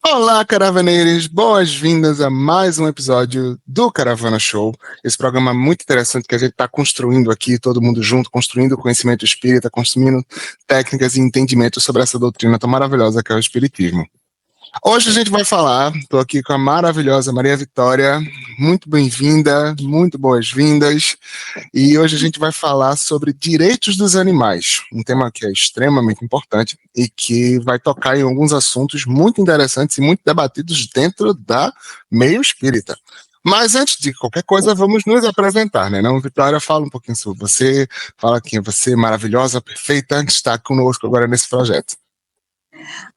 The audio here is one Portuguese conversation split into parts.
Olá, caravaneiros! Boas-vindas a mais um episódio do Caravana Show. Esse programa muito interessante que a gente está construindo aqui, todo mundo junto, construindo conhecimento espírita, construindo técnicas e entendimentos sobre essa doutrina tão maravilhosa que é o Espiritismo. Hoje a gente vai falar, estou aqui com a maravilhosa Maria Vitória, muito bem-vinda, muito boas-vindas, e hoje a gente vai falar sobre direitos dos animais, um tema que é extremamente importante e que vai tocar em alguns assuntos muito interessantes e muito debatidos dentro da meio espírita. Mas antes de qualquer coisa, vamos nos apresentar, né? Não, Vitória, fala um pouquinho sobre você, fala quem é você, maravilhosa, perfeita, está conosco agora nesse projeto.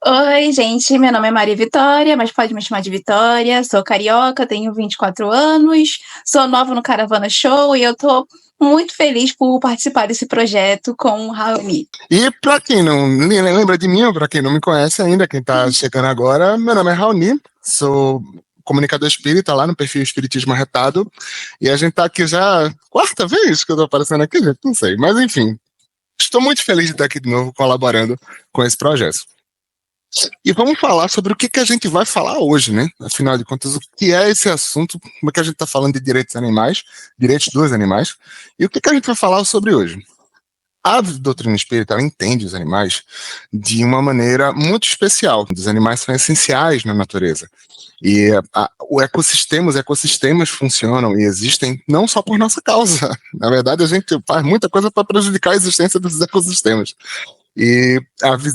Oi, gente, meu nome é Maria Vitória, mas pode me chamar de Vitória, sou carioca, tenho 24 anos, sou nova no Caravana Show e eu tô muito feliz por participar desse projeto com o Raoni. E para quem não lembra de mim, ou para quem não me conhece ainda, quem está chegando agora, meu nome é Raoni, sou comunicador espírita lá no perfil Espiritismo Arretado, e a gente está aqui já quarta vez que eu estou aparecendo aqui, gente, não sei, mas enfim, estou muito feliz de estar aqui de novo colaborando com esse projeto. E vamos falar sobre o que a gente vai falar hoje, né? Afinal de contas, o que é esse assunto? Como é que a gente está falando de direitos animais, direitos dos animais, e o que a gente vai falar sobre hoje? A doutrina espírita ela entende os animais de uma maneira muito especial. Os animais são essenciais na natureza. E os ecossistemas funcionam e existem não só por nossa causa. Na verdade, a gente faz muita coisa para prejudicar a existência dos ecossistemas. E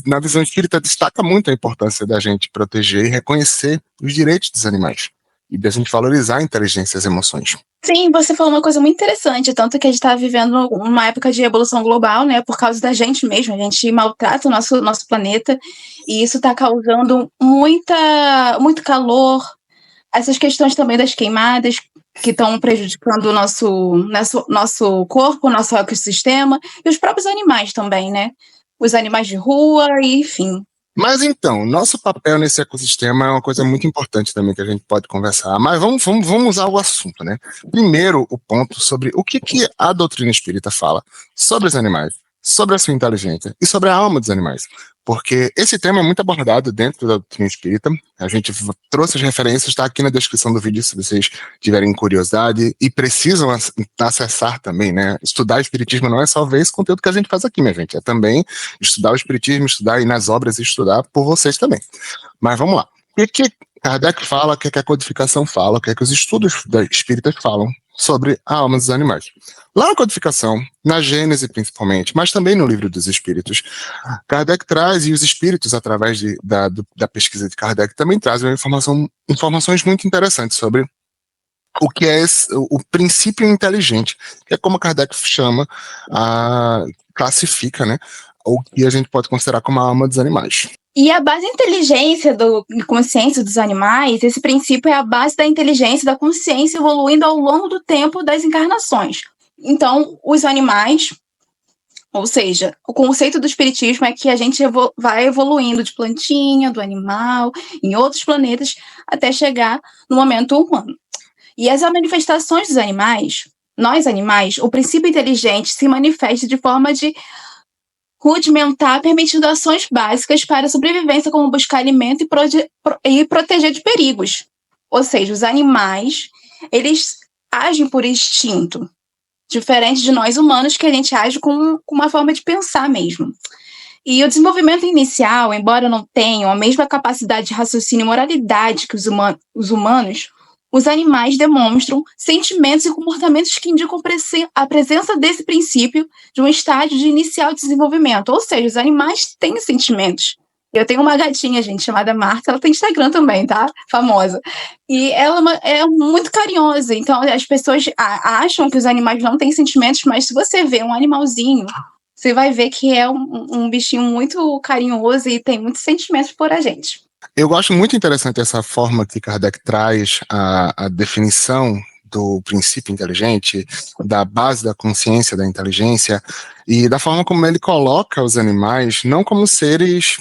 na visão espírita destaca muito a importância da gente proteger e reconhecer os direitos dos animais e da gente valorizar a inteligência e as emoções. Sim, você falou uma coisa muito interessante, tanto que a gente está vivendo uma época de evolução global, né, por causa da gente mesmo, a gente maltrata o nosso planeta e isso está causando muito calor, essas questões também das queimadas, que estão prejudicando o nosso corpo, o nosso ecossistema, e os próprios animais também, né? Os animais de rua, e enfim. Mas então, nosso papel nesse ecossistema é uma coisa muito importante também que a gente pode conversar. Mas vamos usar o assunto, né? Primeiro, o ponto sobre o que a doutrina espírita fala sobre os animais, sobre a sua inteligência e sobre a alma dos animais. Porque esse tema é muito abordado dentro da doutrina espírita. A gente trouxe as referências, está aqui na descrição do vídeo, se vocês tiverem curiosidade e precisam acessar também, né? Estudar espiritismo não é só ver esse conteúdo que a gente faz aqui, minha gente. É também estudar o espiritismo, estudar aí nas obras e estudar por vocês também. Mas vamos lá. O que Kardec fala, o que a codificação fala, o que os estudos espíritas falam sobre a alma dos animais? Lá na codificação, na Gênese principalmente, mas também no Livro dos Espíritos, Kardec traz, e os espíritos, através da pesquisa de Kardec, também trazem informações muito interessantes sobre o que é o princípio inteligente, que é como Kardec chama, classifica, né, o que a gente pode considerar como a alma dos animais. E a base da inteligência e consciência dos animais, esse princípio é a base da inteligência e da consciência evoluindo ao longo do tempo das encarnações. Então, os animais, ou seja, o conceito do espiritismo é que a gente vai evoluindo de plantinha, do animal, em outros planetas, até chegar no momento humano. E as manifestações dos animais, nós animais, o princípio inteligente se manifesta de forma de rudimentar, permitindo ações básicas para a sobrevivência, como buscar alimento e proteger de perigos. Ou seja, os animais, eles agem por instinto, diferente de nós humanos, que a gente age com uma forma de pensar mesmo. E o desenvolvimento inicial, embora não tenham a mesma capacidade de raciocínio e moralidade que os humanos, os animais demonstram sentimentos e comportamentos que indicam a presença desse princípio de um estágio de inicial desenvolvimento. Ou seja, os animais têm sentimentos. Eu tenho uma gatinha, gente, chamada Marta, ela tem Instagram também, tá? Famosa. E ela é muito carinhosa, então as pessoas acham que os animais não têm sentimentos, mas se você vê um animalzinho, você vai ver que é um bichinho muito carinhoso e tem muitos sentimentos por a gente. Eu gosto muito interessante essa forma que Kardec traz a definição do princípio inteligente, da base da consciência, da inteligência, e da forma como ele coloca os animais não como seres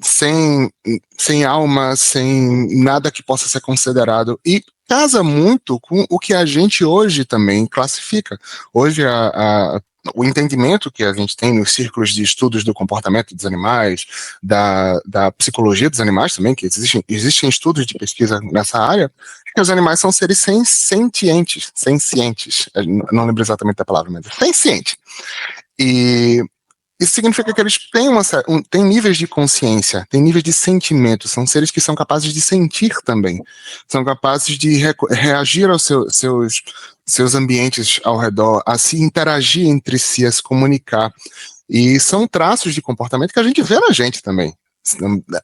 sem alma, sem nada que possa ser considerado, e casa muito com o que a gente hoje também classifica. Hoje o entendimento que a gente tem nos círculos de estudos do comportamento dos animais, da psicologia dos animais também, que existem estudos de pesquisa nessa área, que os animais são seres sencientes, não lembro exatamente da palavra, mas senciente. E isso significa que eles têm níveis de consciência, têm níveis de sentimento, são seres que são capazes de sentir também, são capazes de reagir aos seus ambientes ao redor, a se interagir entre si, a se comunicar. E são traços de comportamento que a gente vê na gente também.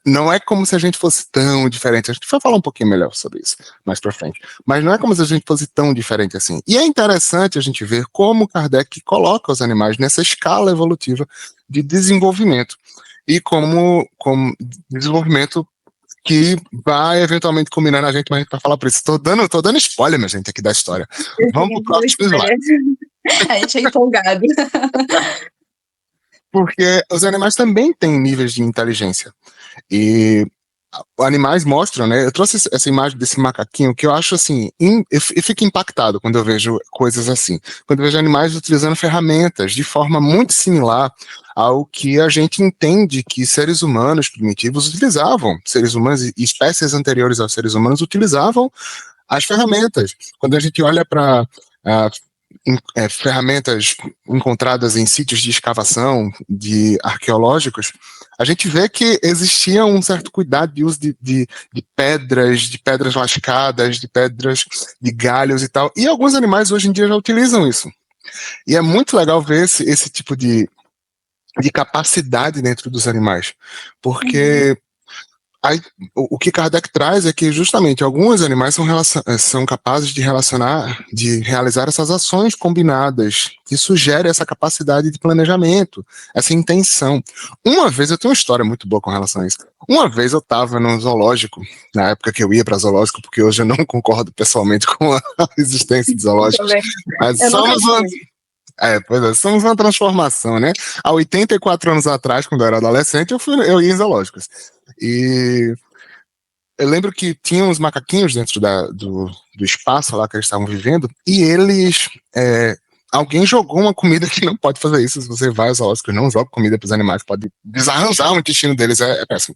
Não é como se a gente fosse tão diferente. A gente vai falar um pouquinho melhor sobre isso mais pra frente. Mas não é como se a gente fosse tão diferente assim. E é interessante a gente ver como Kardec coloca os animais nessa escala evolutiva de desenvolvimento. E como desenvolvimento que vai eventualmente culminar na gente, mas a gente vai falar por isso. Tô dando spoiler, minha gente, aqui da história. Vamos pro próximo slide. A gente é empolgado. Porque os animais também têm níveis de inteligência. E animais mostram, né? Eu trouxe essa imagem desse macaquinho que eu acho assim, eu fico impactado quando eu vejo coisas assim. Quando eu vejo animais utilizando ferramentas de forma muito similar ao que a gente entende que seres humanos primitivos utilizavam. Seres humanos e espécies anteriores aos seres humanos utilizavam as ferramentas. Quando a gente olha para ferramentas encontradas em sítios de escavação, arqueológicos, a gente vê que existia um certo cuidado de uso de pedras lascadas, de pedras, de galhos e tal, e alguns animais hoje em dia já utilizam isso. E é muito legal ver esse tipo de capacidade dentro dos animais, porque o que Kardec traz é que justamente alguns animais são capazes de realizar essas ações combinadas, que sugerem essa capacidade de planejamento, essa intenção. Uma vez, eu tenho uma história muito boa com relação a isso. Uma vez eu estava num zoológico, na época que eu ia para zoológico, porque hoje eu não concordo pessoalmente com a existência de zoológicos, mas somos uma transformação, né? Há 84 anos atrás, quando eu era adolescente, eu ia em zoológicos. E eu lembro que tinha uns macaquinhos dentro do espaço lá que eles estavam vivendo, e alguém jogou uma comida que não pode fazer isso. Se você vai aos zoológicos, não joga comida para os animais, pode desarranjar o intestino deles, é péssimo.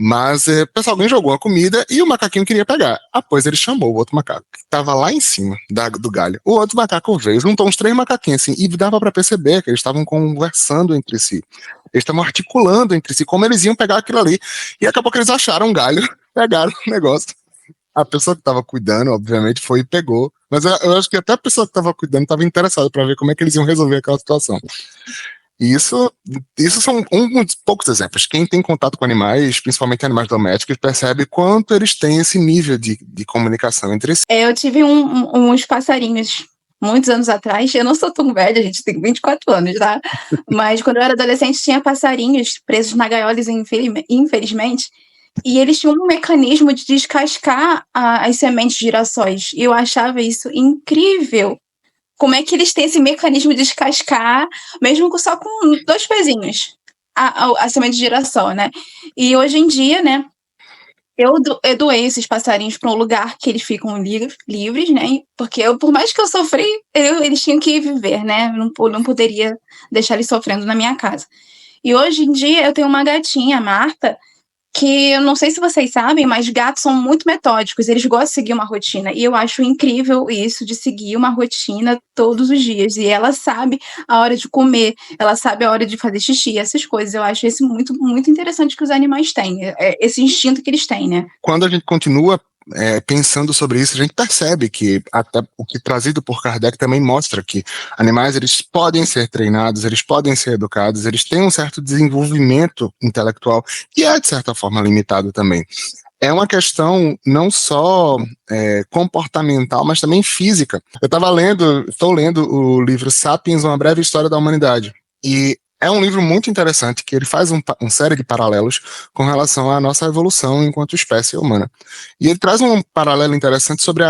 Mas alguém jogou a comida e o macaquinho queria pegar. Após ele chamou o outro macaco, que estava lá em cima do galho. O outro macaco veio, juntou uns 3 macaquinhos assim, e dava para perceber que eles estavam conversando entre si. Eles estavam articulando entre si como eles iam pegar aquilo ali. E acabou que eles acharam um galho, pegaram o negócio. A pessoa que estava cuidando, obviamente, foi e pegou. Mas eu acho que até a pessoa que estava cuidando estava interessada para ver como é que eles iam resolver aquela situação. E isso são um dos poucos exemplos. Quem tem contato com animais, principalmente animais domésticos, percebe quanto eles têm esse nível de comunicação entre si. Eu tive uns passarinhos muitos anos atrás. Eu não sou tão velha, a gente tem 24 anos, tá? Mas quando eu era adolescente, tinha passarinhos presos na gaiola, infelizmente. E eles tinham um mecanismo de descascar as sementes de girassóis. E eu achava isso incrível. Como é que eles têm esse mecanismo de descascar, mesmo só com 2 pezinhos, a semente de girassol, né? E hoje em dia, né, eu doei esses passarinhos para um lugar que eles ficam livres, né? Porque por mais que eu sofri, eles tinham que viver, né? Não poderia deixar eles sofrendo na minha casa. E hoje em dia eu tenho uma gatinha, a Marta, que eu não sei se vocês sabem, mas gatos são muito metódicos, eles gostam de seguir uma rotina, e eu acho incrível isso, de seguir uma rotina todos os dias, e ela sabe a hora de comer, ela sabe a hora de fazer xixi, essas coisas. Eu acho isso muito, muito interessante que os animais têm, esse instinto que eles têm, né? Quando a gente continua pensando sobre isso, a gente percebe que até o que trazido por Kardec também mostra que animais, eles podem ser treinados, eles podem ser educados, eles têm um certo desenvolvimento intelectual que é, de certa forma, limitado também. É uma questão não só comportamental, mas também física. Estou lendo o livro Sapiens, Uma Breve História da Humanidade, e é um livro muito interessante, que ele faz uma série de paralelos com relação à nossa evolução enquanto espécie humana. E ele traz um paralelo interessante sobre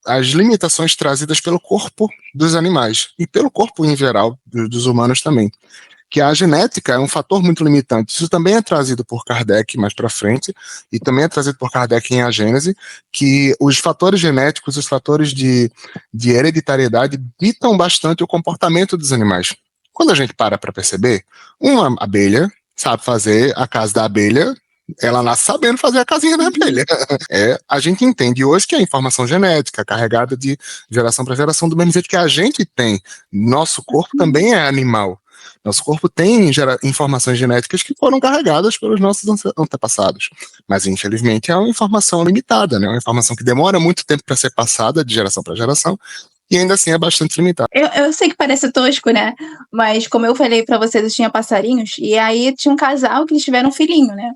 as limitações trazidas pelo corpo dos animais, e pelo corpo em geral, dos humanos também. Que a genética é um fator muito limitante. Isso também é trazido por Kardec mais para frente, e também é trazido por Kardec em A Gênese, que os fatores genéticos, os fatores de hereditariedade ditam bastante o comportamento dos animais. Quando a gente para perceber, uma abelha sabe fazer a casa da abelha, ela nasce sabendo fazer a casinha da abelha. A gente entende hoje que a informação genética carregada de geração para geração, do mesmo jeito que a gente tem. Nosso corpo também é animal. Nosso corpo tem informações genéticas que foram carregadas pelos nossos antepassados. Mas, infelizmente, é uma informação limitada, né? Uma informação que demora muito tempo para ser passada de geração para geração, e ainda assim é bastante limitado. Eu sei que parece tosco, né? Mas como eu falei pra vocês, eu tinha passarinhos, e aí tinha um casal que eles tiveram um filhinho, né?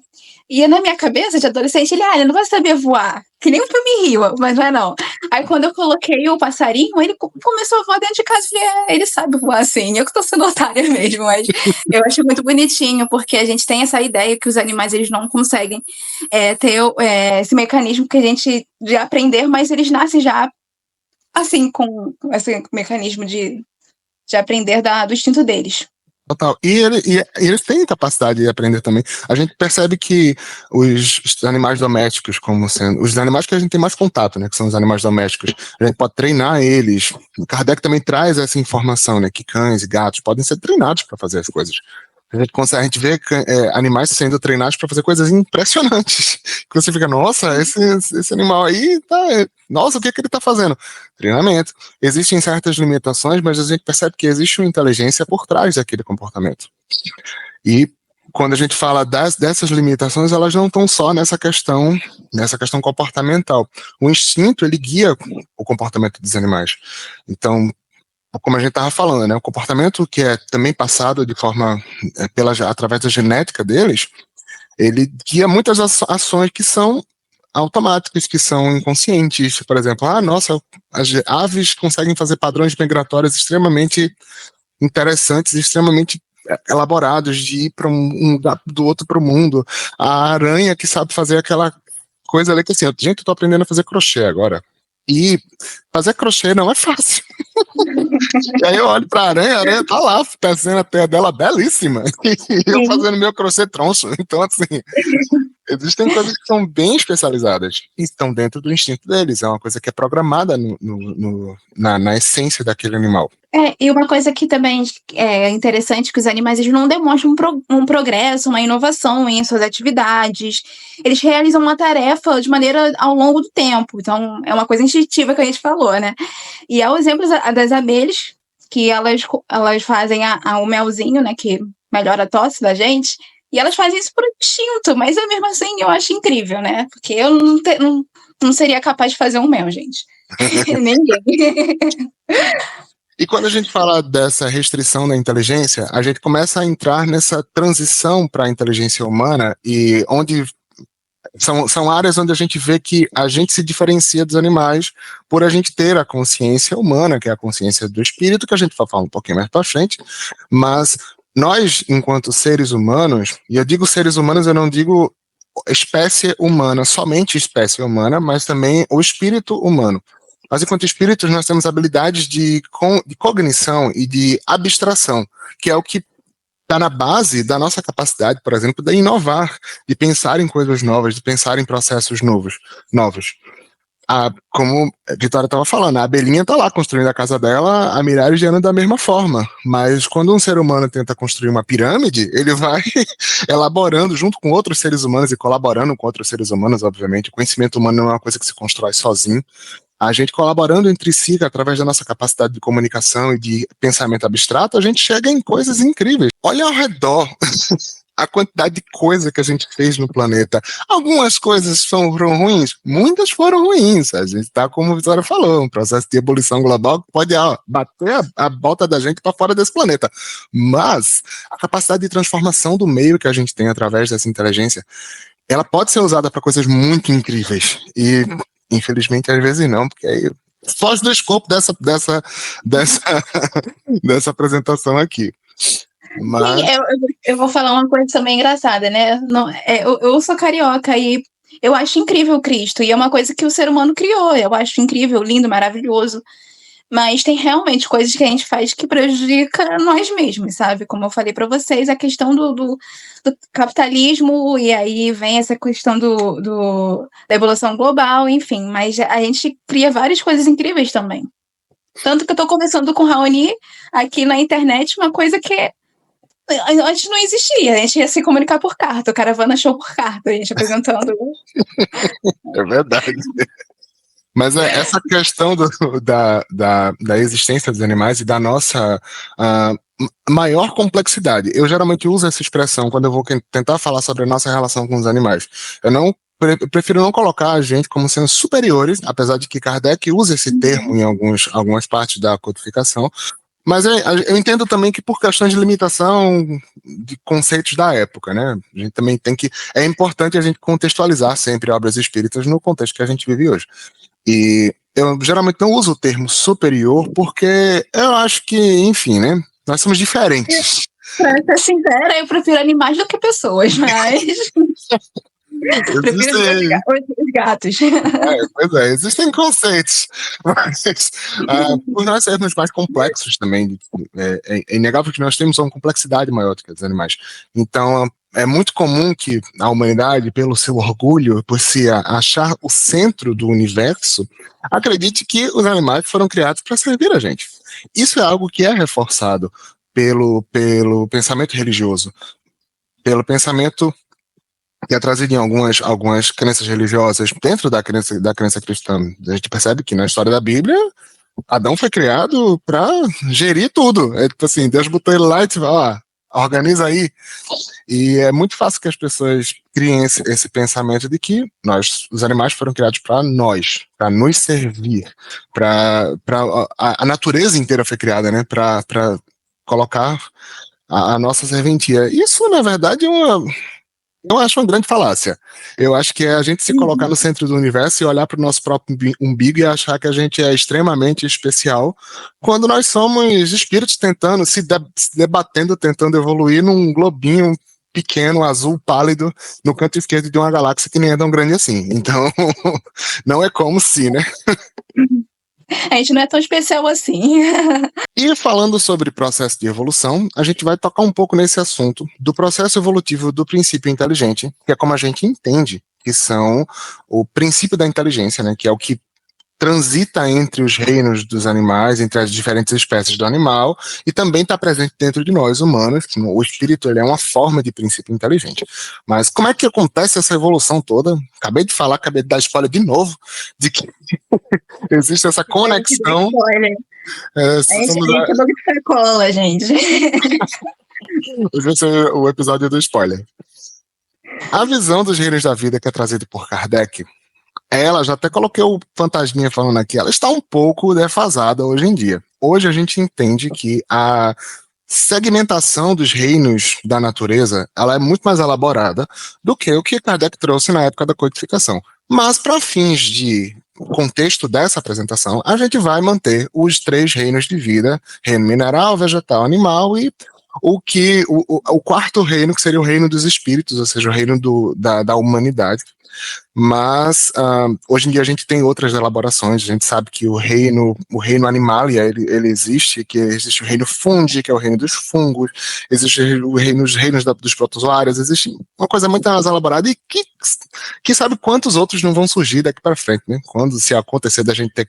E na minha cabeça, de adolescente, ele não vai saber voar. Que nem o filme Rio, mas não é não. Aí quando eu coloquei o passarinho, ele começou a voar dentro de casa. Eu falei, ele sabe voar assim. Eu que tô sendo otária mesmo, mas eu acho muito bonitinho, porque a gente tem essa ideia que os animais, eles não conseguem ter esse mecanismo que a gente de aprender, mas eles nascem já assim, com esse mecanismo de aprender do instinto deles. Total. E eles têm capacidade de aprender também. A gente percebe que os animais domésticos, como sendo os animais que a gente tem mais contato, né, que são os animais domésticos, a gente pode treinar eles. O Kardec também traz essa informação, né, que cães e gatos podem ser treinados para fazer as coisas. A gente vê animais sendo treinados para fazer coisas impressionantes. Que você fica, nossa, esse animal aí nossa, o que ele está fazendo? Treinamento. Existem certas limitações, mas a gente percebe que existe uma inteligência por trás daquele comportamento. E quando a gente fala dessas limitações, elas não estão só nessa questão comportamental. O instinto, ele guia o comportamento dos animais. Então, como a gente estava falando, né, o comportamento que é também passado de forma através da genética deles, ele guia muitas ações que são automáticas, que são inconscientes. Por exemplo, nossa, as aves conseguem fazer padrões migratórios extremamente interessantes, extremamente elaborados, de ir para do outro para o mundo. A aranha que sabe fazer aquela coisa ali que assim, gente, eu tô aprendendo a fazer crochê agora. E fazer crochê não é fácil. E aí eu olho pra a aranha tá lá, fazendo a teia dela belíssima. E eu fazendo meu crochê troncho. Então, assim, existem coisas que são bem especializadas e estão dentro do instinto deles. É uma coisa que é programada na essência daquele animal. E uma coisa que também é interessante, que os animais eles não demonstram um progresso, uma inovação em suas atividades. Eles realizam uma tarefa de maneira ao longo do tempo. Então, é uma coisa instintiva que a gente falou, né? E é o exemplo das abelhas, que elas fazem o melzinho, né? Que melhora a tosse da gente. E elas fazem isso por instinto, mas mesmo assim eu acho incrível, né? Porque eu não seria capaz de fazer um mel, gente. Ninguém. E quando a gente fala dessa restrição da inteligência, a gente começa a entrar nessa transição para a inteligência humana, e onde são áreas onde a gente vê que a gente se diferencia dos animais por a gente ter a consciência humana, que é a consciência do espírito, que a gente vai falar um pouquinho mais para frente, mas nós, enquanto seres humanos, e eu digo seres humanos, eu não digo espécie humana, somente espécie humana, mas também o espírito humano. Nós, enquanto espíritos, nós temos habilidades de cognição e de abstração, que é o que está na base da nossa capacidade, por exemplo, de inovar, de pensar em coisas novas, de pensar em processos novos. Como a Vitória estava falando, a abelhinha está lá construindo a casa dela há milhares de anos da mesma forma, mas quando um ser humano tenta construir uma pirâmide, ele vai elaborando junto com outros seres humanos e colaborando com outros seres humanos, obviamente. O conhecimento humano não é uma coisa que se constrói sozinho. A gente colaborando entre si, através da nossa capacidade de comunicação e de pensamento abstrato, a gente chega em coisas incríveis. Olha ao redor a quantidade de coisa que a gente fez no planeta. Algumas coisas foram ruins, muitas foram ruins. A gente está, como a Vitória falou, um processo de ebulição global que pode bater a volta da gente para fora desse planeta. Mas a capacidade de transformação do meio que a gente tem através dessa inteligência, ela pode ser usada para coisas muito incríveis. E infelizmente, às vezes não, porque aí foge do escopo dessa apresentação aqui. Mas... Sim, eu vou falar uma coisa também engraçada, né? Eu sou carioca e eu acho incrível o Cristo, e é uma coisa que o ser humano criou. Eu acho incrível, lindo, maravilhoso. Mas tem realmente coisas que a gente faz que prejudica nós mesmos, sabe? Como eu falei para vocês, a questão do capitalismo, e aí vem essa questão da evolução global, enfim. Mas a gente cria várias coisas incríveis também. Tanto que eu tô conversando com o Raoni aqui na internet, uma coisa que antes não existia. A gente ia se comunicar por carta, o Caravana Show por carta, a gente apresentando. É verdade. Mas essa questão da existência dos animais e da nossa maior complexidade. Eu geralmente uso essa expressão quando eu vou tentar falar sobre a nossa relação com os animais. Eu prefiro não colocar a gente como sendo superiores, apesar de que Kardec usa esse termo em algumas partes da codificação. Mas eu entendo também que por questões de limitação de conceitos da época, né? A gente também tem que. É importante a gente contextualizar sempre obras espíritas no contexto que a gente vive hoje. E eu geralmente não uso o termo superior porque eu acho que, enfim, né? Nós somos diferentes. Pra ser sincera, eu prefiro animais do que pessoas, mas. Prefiro os gatos. Pois é, existem conceitos, mas por nós sermos mais complexos também, é inegável que nós temos uma complexidade maior do que os animais. Então, é muito comum que a humanidade, pelo seu orgulho, por se achar o centro do universo, acredite que os animais foram criados para servir a gente. Isso é algo que é reforçado pelo pensamento religioso, pelo pensamento que é trazido em algumas crenças religiosas dentro da crença cristã. A gente percebe que na história da Bíblia, Adão foi criado para gerir tudo. É tipo assim, Deus botou ele lá e tipo, ó, organiza aí. E é muito fácil que as pessoas criem esse pensamento de que os animais foram criados para nós, para nos servir, a natureza inteira foi criada, né, para colocar a nossa serventia. Isso, na verdade, eu acho uma grande falácia. Eu acho que é a gente se colocar no centro do universo e olhar para o nosso próprio umbigo e achar que a gente é extremamente especial, quando nós somos espíritos tentando, se debatendo, tentando evoluir num globinho pequeno, azul, pálido, no canto esquerdo de uma galáxia que nem é tão grande assim. Então, não é como se, né? A gente não é tão especial assim. E falando sobre processo de evolução, a gente vai tocar um pouco nesse assunto do processo evolutivo do princípio inteligente, que é como a gente entende que são o princípio da inteligência, né, que é o que transita entre os reinos dos animais, entre as diferentes espécies do animal, e também está presente dentro de nós, humanos. O espírito, ele é uma forma de princípio inteligente. Mas como é que acontece essa evolução toda? Acabei de dar spoiler de novo, de que existe essa conexão. A gente não cola, gente. Hoje vai ser o episódio do spoiler. A visão dos reinos da vida que é trazida por Kardec, ela, já até coloquei o fantasminha falando aqui, ela está um pouco defasada hoje em dia. Hoje a gente entende que a segmentação dos reinos da natureza, ela é muito mais elaborada do que o que Kardec trouxe na época da codificação. Mas para fins de contexto dessa apresentação, a gente vai manter os 3 reinos de vida: reino mineral, vegetal, animal, e o quarto reino, que seria o reino dos espíritos, ou seja, o reino da humanidade. Mas hoje em dia a gente tem outras elaborações. A gente sabe que o reino animalia, ele existe, que existe o reino fungi, que é o reino dos fungos, existe os reinos dos protozoários, existe uma coisa muito mais elaborada e que sabe quantos outros não vão surgir daqui para frente, né? Quando se acontecer da gente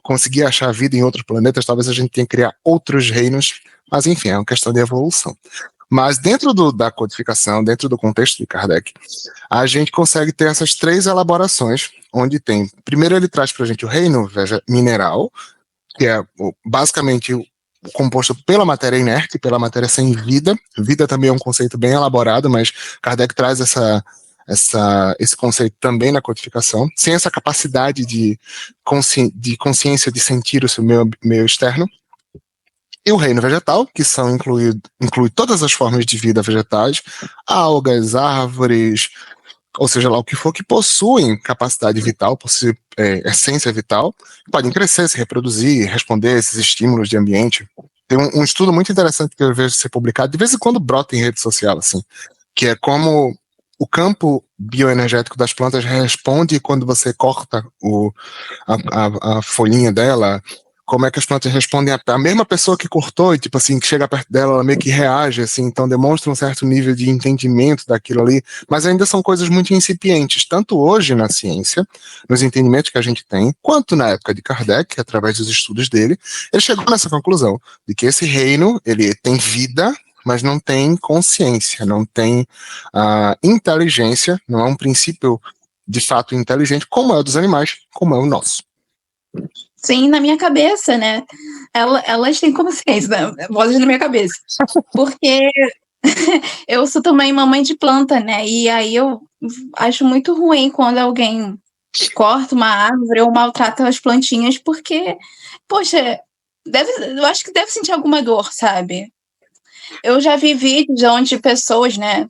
conseguir achar vida em outros planetas, talvez a gente tenha que criar outros reinos, mas enfim, é uma questão de evolução. Mas dentro da codificação, dentro do contexto de Kardec, a gente consegue ter essas 3 elaborações, onde tem, primeiro ele traz para a gente o reino mineral, que é basicamente composto pela matéria inerte, pela matéria sem vida. Vida também é um conceito bem elaborado, mas Kardec traz esse conceito também na codificação, sem essa capacidade de consciência de sentir o seu meio externo. E o reino vegetal, que inclui todas as formas de vida vegetais, algas, árvores, ou seja lá o que for, que possuem capacidade vital, possuem essência vital, podem crescer, se reproduzir, responder a esses estímulos de ambiente. Tem um estudo muito interessante que eu vejo ser publicado, de vez em quando brota em rede social, assim, que é como o campo bioenergético das plantas responde quando você corta a folhinha dela, como é que as plantas respondem a mesma pessoa que cortou e, tipo assim, que chega perto dela, ela meio que reage, assim, então demonstra um certo nível de entendimento daquilo ali, mas ainda são coisas muito incipientes, tanto hoje na ciência, nos entendimentos que a gente tem, quanto na época de Kardec, através dos estudos dele, ele chegou nessa conclusão, de que esse reino, ele tem vida, mas não tem consciência, não tem inteligência, não é um princípio de fato inteligente, como é o dos animais, como é o nosso. Sim, na minha cabeça, né? Elas têm consciência, né? Vozes na minha cabeça. Porque eu sou também mamãe de planta, né? E aí eu acho muito ruim quando alguém corta uma árvore ou maltrata as plantinhas, porque, poxa, eu acho que deve sentir alguma dor, sabe? Eu já vi vídeos onde pessoas, né?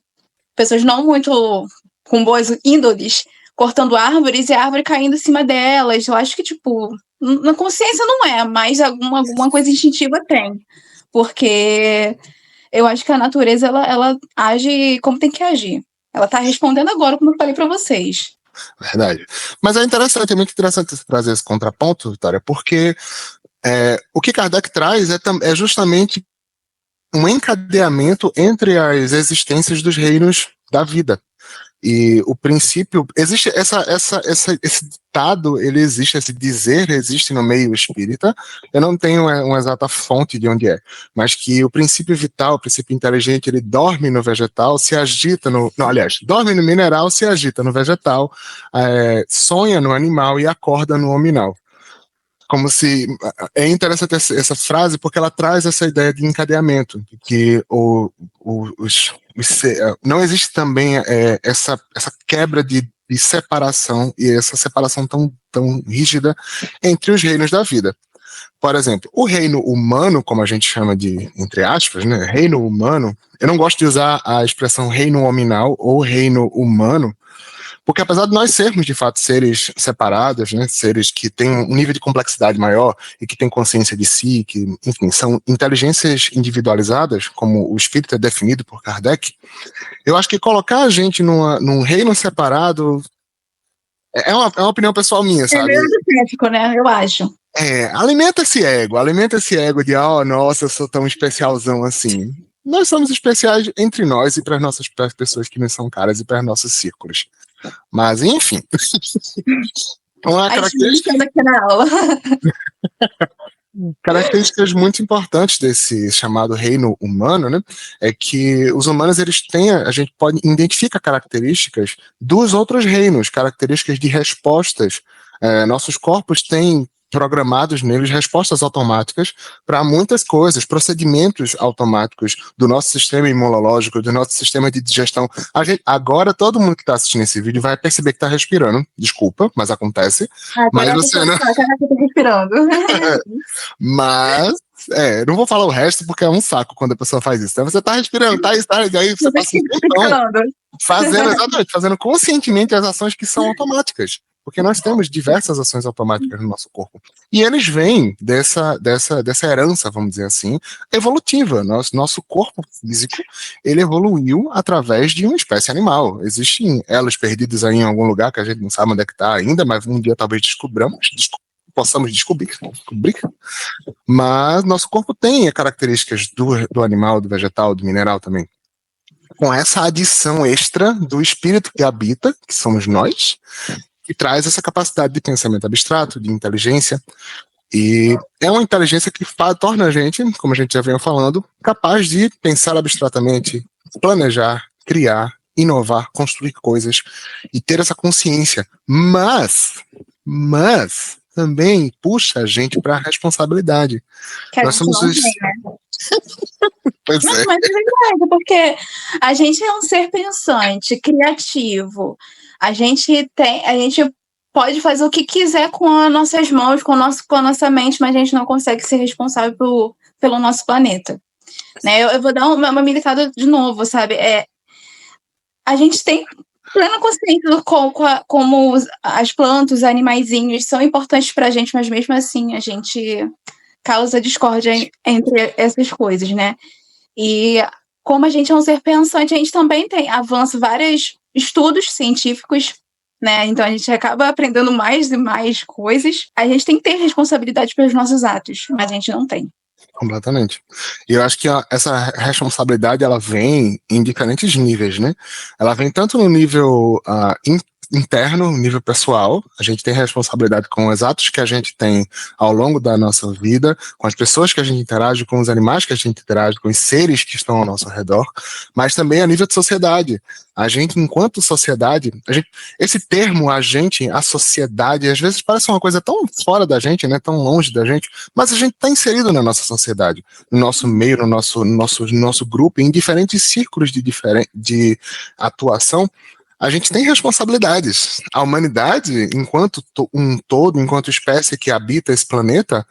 Pessoas não muito com boas índoles, cortando árvores e a árvore caindo em cima delas. Eu acho que, tipo, na consciência não é, mas alguma coisa instintiva tem. Porque eu acho que a natureza, ela age como tem que agir. Ela tá respondendo agora, como eu falei para vocês. Verdade. Mas é interessante, é muito interessante você trazer esse contraponto, Vitória, porque o que Kardec traz é justamente um encadeamento entre as existências dos reinos da vida. E o princípio, existe esse ditado, ele existe, esse dizer existe no meio espírita, eu não tenho uma exata fonte de onde é, mas que o princípio vital, o princípio inteligente, ele dorme no vegetal, se agita aliás, dorme no mineral, se agita no vegetal, sonha no animal e acorda no hominal. Como se é interessante essa frase porque ela traz essa ideia de encadeamento, de que não existe também essa quebra de separação e essa separação tão rígida entre os reinos da vida. Por exemplo, o reino humano, como a gente chama de, entre aspas, né, reino humano, eu não gosto de usar a expressão reino hominal ou reino humano, porque apesar de nós sermos, de fato, seres separados, né, seres que têm um nível de complexidade maior e que têm consciência de si, que, enfim, são inteligências individualizadas, como o espírito é definido por Kardec, eu acho que colocar a gente num reino separado é uma opinião pessoal minha, sabe? É meio benéfico, né? Eu acho. Alimenta esse ego de, nossa, eu sou tão especialzão assim. Nós somos especiais entre nós e para as nossas pessoas que nos são caras e para os nossos círculos. Mas, enfim. Uma característica aqui na aula. Características muito importantes desse chamado reino humano, né, é que os humanos, a gente identifica características dos outros reinos, características de respostas. Nossos corpos têm programados neles respostas automáticas para muitas coisas, procedimentos automáticos do nosso sistema imunológico, do nosso sistema de digestão. Agora, todo mundo que está assistindo esse vídeo vai perceber que está respirando. Desculpa, mas acontece. Mas você não... respirando. Mas, não vou falar o resto porque é um saco quando a pessoa faz isso. Então, você tá respirando, aí você passa fazendo conscientemente as ações que são automáticas. Porque nós temos diversas ações automáticas no nosso corpo. E eles vêm dessa herança, vamos dizer assim, evolutiva. Nosso corpo físico, ele evoluiu através de uma espécie animal. Existem elos perdidos aí em algum lugar que a gente não sabe onde é que tá ainda, mas um dia talvez possamos descobrir. Mas nosso corpo tem características do animal, do vegetal, do mineral também. Com essa adição extra do espírito que habita, que somos nós, que traz essa capacidade de pensamento abstrato, de inteligência, e é uma inteligência que torna a gente, como a gente já veio falando, capaz de pensar abstratamente, planejar, criar, inovar, construir coisas e ter essa consciência. Mas também puxa a gente para a responsabilidade. Nós somos os... Pois é. Mas é verdade, porque a gente é um ser pensante, criativo. A gente pode fazer o que quiser com as nossas mãos, com a nossa mente, mas a gente não consegue ser responsável pelo nosso planeta. Né? Eu vou dar uma militada de novo, sabe? A gente tem plena consciência do como as plantas, os animaizinhos são importantes pra gente, mas mesmo assim a gente causa discórdia entre essas coisas, né? E como a gente é um ser pensante, a gente também avança vários estudos científicos né? Então a gente acaba aprendendo mais e mais coisas. A gente tem que ter responsabilidade pelos nossos atos, mas a gente não tem. Completamente. E eu acho que essa responsabilidade, ela vem em diferentes níveis, né? Ela vem tanto no nível interno, nível pessoal. A gente tem responsabilidade com os atos que a gente tem ao longo da nossa vida, com as pessoas que a gente interage, com os animais que a gente interage, com os seres que estão ao nosso redor, mas também a nível de sociedade. A gente, enquanto sociedade, esse termo, a gente, a sociedade, às vezes parece uma coisa tão fora da gente, né, tão longe da gente, mas a gente está inserido na nossa sociedade, no nosso meio, no nosso grupo, em diferentes círculos de atuação. A gente tem responsabilidades. A humanidade, enquanto um todo, enquanto espécie que habita esse planeta,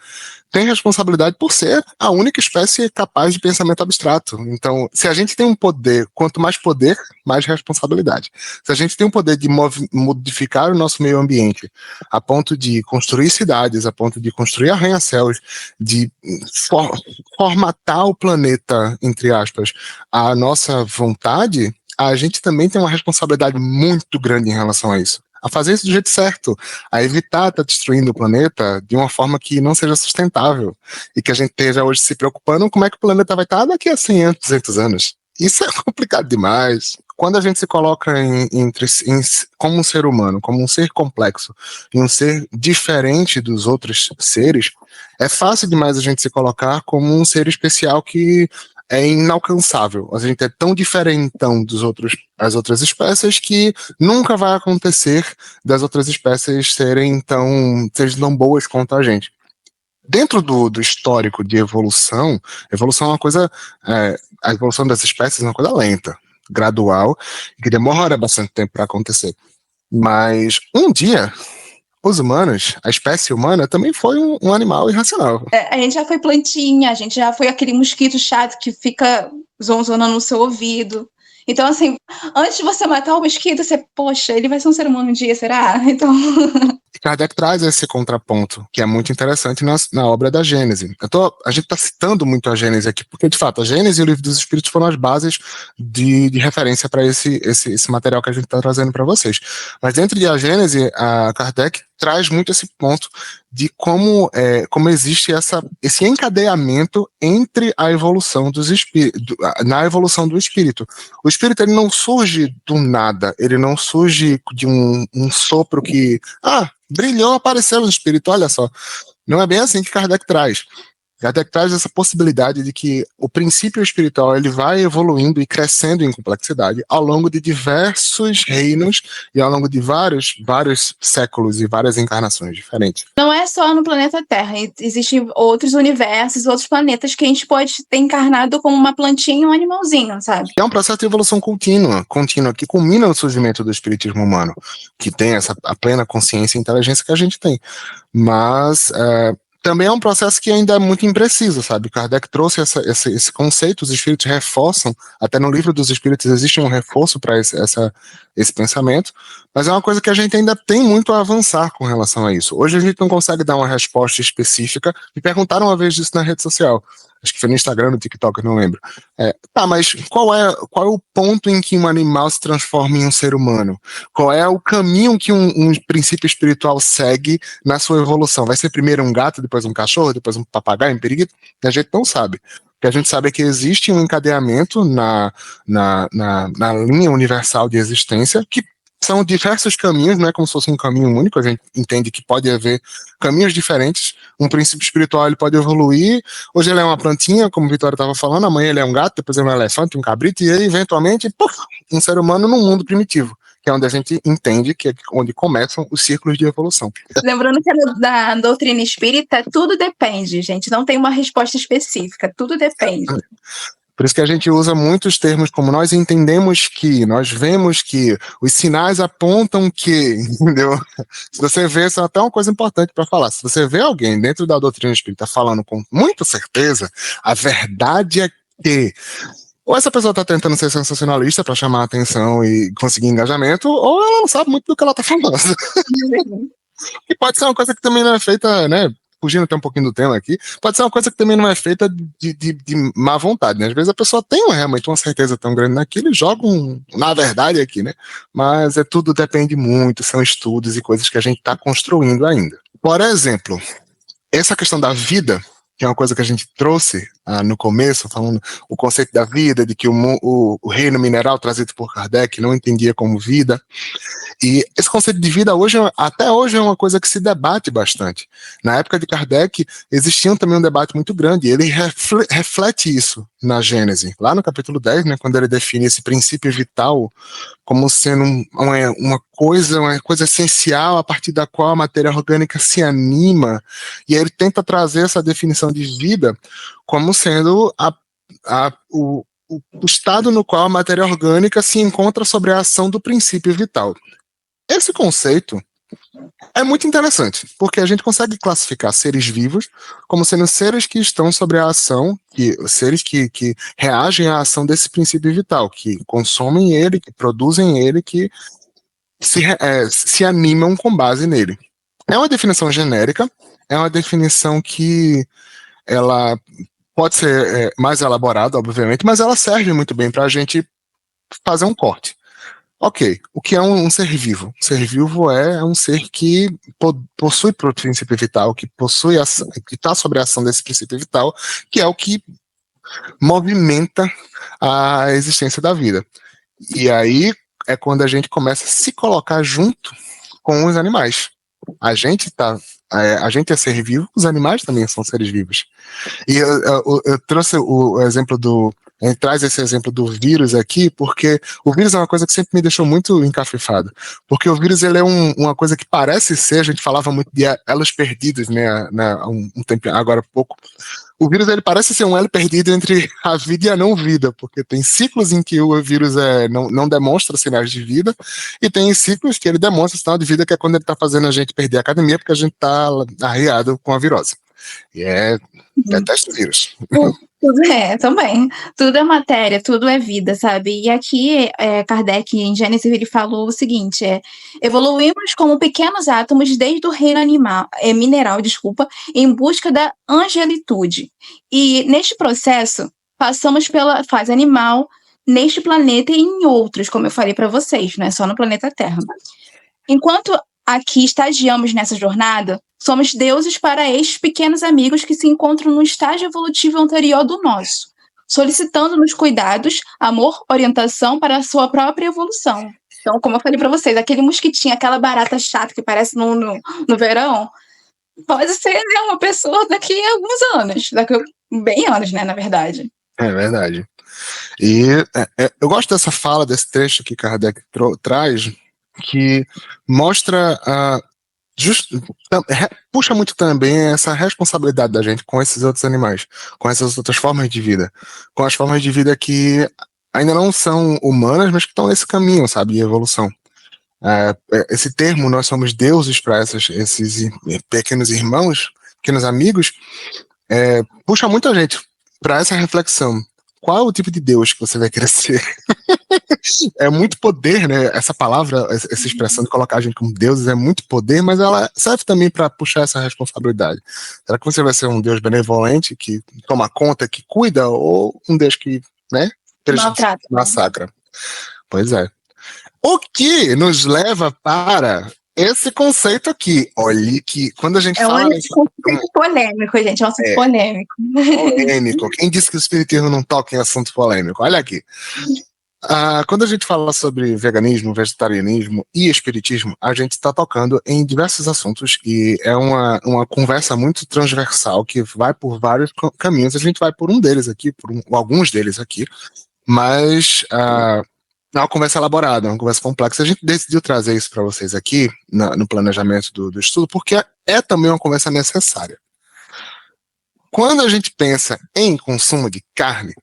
tem responsabilidade por ser a única espécie capaz de pensamento abstrato. Então, se a gente tem um poder, quanto mais poder, mais responsabilidade. Se a gente tem um poder de modificar o nosso meio ambiente, a ponto de construir cidades, a ponto de construir arranha-céus, de formatar o planeta, entre aspas, à nossa vontade, a gente também tem uma responsabilidade muito grande em relação a isso. A fazer isso do jeito certo, a evitar estar destruindo o planeta de uma forma que não seja sustentável e que a gente esteja hoje se preocupando como é que o planeta vai estar daqui a 100 anos, 200 anos. Isso é complicado demais. Quando a gente se coloca como um ser humano, como um ser complexo, e um ser diferente dos outros seres, é fácil demais a gente se colocar como um ser especial que é inalcançável. A gente é tão diferentão das outras espécies que nunca vai acontecer das outras espécies serem tão boas quanto a gente. Dentro do histórico de evolução é uma coisa, a evolução das espécies é uma coisa lenta, gradual, que demora bastante tempo para acontecer. Mas um dia, os humanos, a espécie humana, também foi um animal irracional. A gente já foi plantinha, a gente já foi aquele mosquito chato que fica zonzonando no seu ouvido. Então, assim, antes de você matar o mosquito, você, poxa, ele vai ser um ser humano um dia, será? Então... Kardec traz esse contraponto, que é muito interessante na obra da Gênese. A gente está citando muito a Gênese aqui, porque, de fato, a Gênese e o Livro dos Espíritos foram as bases de referência para esse material que a gente está trazendo para vocês. Mas dentro da Gênese, a Kardec traz muito esse ponto de como existe esse encadeamento entre a evolução dos espíritos, na evolução do espírito. O espírito, ele não surge do nada, ele não surge de um sopro que, brilhou, apareceu o espírito, olha só. Não é bem assim que Kardec traz. Kardec traz essa possibilidade de que o princípio espiritual ele vai evoluindo e crescendo em complexidade ao longo de diversos reinos e ao longo de vários séculos e várias encarnações diferentes. Não é só no planeta Terra, existem outros universos, outros planetas que a gente pode ter encarnado como uma plantinha ou um animalzinho, sabe? É um processo de evolução contínua, que culmina no surgimento do espiritismo humano, que tem a plena consciência e inteligência que a gente tem. Mas também é um processo que ainda é muito impreciso, sabe? Kardec trouxe esse conceito, os espíritos reforçam, até no Livro dos Espíritos existe um reforço para esse pensamento, mas é uma coisa que a gente ainda tem muito a avançar com relação a isso. Hoje a gente não consegue dar uma resposta específica. Me perguntaram uma vez disso na rede social, acho que foi no Instagram, no TikTok, eu não lembro. Mas qual é o ponto em que um animal se transforma em um ser humano? Qual é o caminho que um princípio espiritual segue na sua evolução? Vai ser primeiro um gato, depois um cachorro, depois um papagaio, um periquito? A gente não sabe. O que a gente sabe é que existe um encadeamento na linha universal de existência que são diversos caminhos, não é como se fosse um caminho único, a gente entende que pode haver caminhos diferentes, um princípio espiritual ele pode evoluir, hoje ele é uma plantinha, como a Vitória estava falando, amanhã ele é um gato, depois ele é um elefante, um cabrito, e aí eventualmente, um ser humano num mundo primitivo, que é onde a gente entende que é onde começam os círculos de evolução. Lembrando que na doutrina espírita, tudo depende, gente, não tem uma resposta específica, tudo depende. Por isso que a gente usa muitos termos como nós entendemos que, nós vemos que, os sinais apontam que, entendeu? Se você vê, isso é até uma coisa importante para falar, se você vê alguém dentro da doutrina espírita falando com muita certeza, a verdade é que ou essa pessoa está tentando ser sensacionalista para chamar a atenção e conseguir engajamento, ou ela não sabe muito do que ela está falando. E pode ser uma coisa que também não é feita, né, fugindo até um pouquinho do tema aqui, pode ser uma coisa que também não é feita de má vontade, né? Às vezes a pessoa tem realmente uma certeza tão grande naquilo e joga na verdade aqui, né? Mas tudo depende muito, são estudos e coisas que a gente está construindo ainda. Por exemplo, essa questão da vida, que é uma coisa que a gente trouxe no começo, falando o conceito da vida, de que o reino mineral trazido por Kardec não entendia como vida. E esse conceito de vida até hoje é uma coisa que se debate bastante. Na época de Kardec, existia também um debate muito grande, e ele reflete isso na Gênese. Lá no capítulo 10, né, quando ele define esse princípio vital como sendo uma coisa essencial a partir da qual a matéria orgânica se anima, e aí ele tenta trazer essa definição de vida como sendo o estado no qual a matéria orgânica se encontra sobre a ação do princípio vital. Esse conceito é muito interessante, porque a gente consegue classificar seres vivos como sendo seres que estão sobre a ação, seres que reagem à ação desse princípio vital, que consomem ele, que produzem ele, que se animam com base nele. É uma definição genérica, é uma definição que ela pode ser mais elaborada, obviamente, mas ela serve muito bem para a gente fazer um corte. Ok, o que é um ser vivo? Um ser vivo é um ser que possui princípio vital, que está sobre a ação desse princípio vital, que é o que movimenta a existência da vida. E aí é quando a gente começa a se colocar junto com os animais. A gente é ser vivo, os animais também são seres vivos. E eu trouxe o exemplo a gente traz esse exemplo do vírus aqui, porque o vírus é uma coisa que sempre me deixou muito encafifado. Porque o vírus, ele é uma coisa que parece ser, a gente falava muito de elos perdidos, né, um tempo, agora há pouco. O vírus, ele parece ser um elo perdido entre a vida e a não vida, porque tem ciclos em que o vírus não demonstra sinais de vida, e tem ciclos que ele demonstra sinal de vida, que é quando ele está fazendo a gente perder a academia, porque a gente está arriado com a virose. E detesto vírus. Também. Tudo é matéria, tudo é vida, sabe? E aqui, Kardec, em Gênesis, ele falou o seguinte, evoluímos como pequenos átomos desde o reino mineral, em busca da angelitude. E neste processo, passamos pela fase animal, neste planeta e em outros, como eu falei para vocês, não é só no planeta Terra. Enquanto aqui estagiamos nessa jornada, somos deuses para estes pequenos amigos que se encontram no estágio evolutivo anterior do nosso, solicitando-nos cuidados, amor, orientação para a sua própria evolução. Então, como eu falei para vocês, aquele mosquitinho, aquela barata chata que parece no verão, pode ser uma pessoa daqui a alguns anos, bem anos, né, na verdade. É verdade. E eu gosto dessa fala, desse trecho que Kardec traz, que mostra puxa muito também essa responsabilidade da gente com esses outros animais, com essas outras formas de vida, com as formas de vida que ainda não são humanas, mas que estão nesse caminho, sabe, de evolução. Esse termo, nós somos deuses para esses pequenos irmãos, pequenos amigos, puxa muita gente para essa reflexão. Qual é o tipo de Deus que você vai querer ser? É muito poder, né? Essa palavra, essa expressão de colocar a gente como deuses é muito poder, mas ela serve também para puxar essa responsabilidade. Será que você vai ser um Deus benevolente, que toma conta, que cuida, ou um Deus que, né, massacra? Pois é. O que nos leva para esse conceito aqui. Olha que quando a gente fala... Um conceito polêmico, gente. É um assunto polêmico. Polêmico. Quem disse que o espiritismo não toca em assunto polêmico? Olha aqui. Quando a gente fala sobre veganismo, vegetarianismo e espiritismo, a gente está tocando em diversos assuntos e é uma conversa muito transversal que vai por vários caminhos. A gente vai por um deles aqui, alguns deles aqui, mas é uma conversa elaborada, uma conversa complexa. A gente decidiu trazer isso para vocês aqui no planejamento do estudo, porque é também uma conversa necessária. Quando a gente pensa em consumo de carne,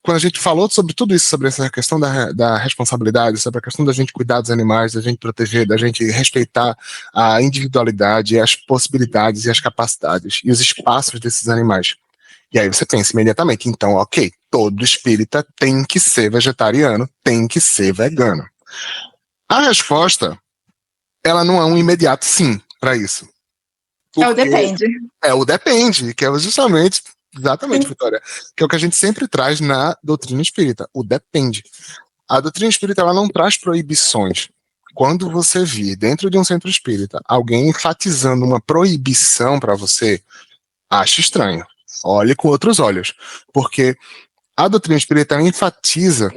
quando a gente falou sobre tudo isso, sobre essa questão da responsabilidade, sobre a questão da gente cuidar dos animais, da gente proteger, da gente respeitar a individualidade, as possibilidades e as capacidades e os espaços desses animais. E aí você pensa imediatamente, então, ok, todo espírita tem que ser vegetariano, tem que ser vegano. A resposta, ela não é um imediato sim para isso. É o depende. É o depende, que é justamente, exatamente, Vitória, que é o que a gente sempre traz na doutrina espírita, o depende. A doutrina espírita, ela não traz proibições. Quando você vir dentro de um centro espírita alguém enfatizando uma proibição para você, ache estranho. Olhe com outros olhos. Porque a doutrina espírita enfatiza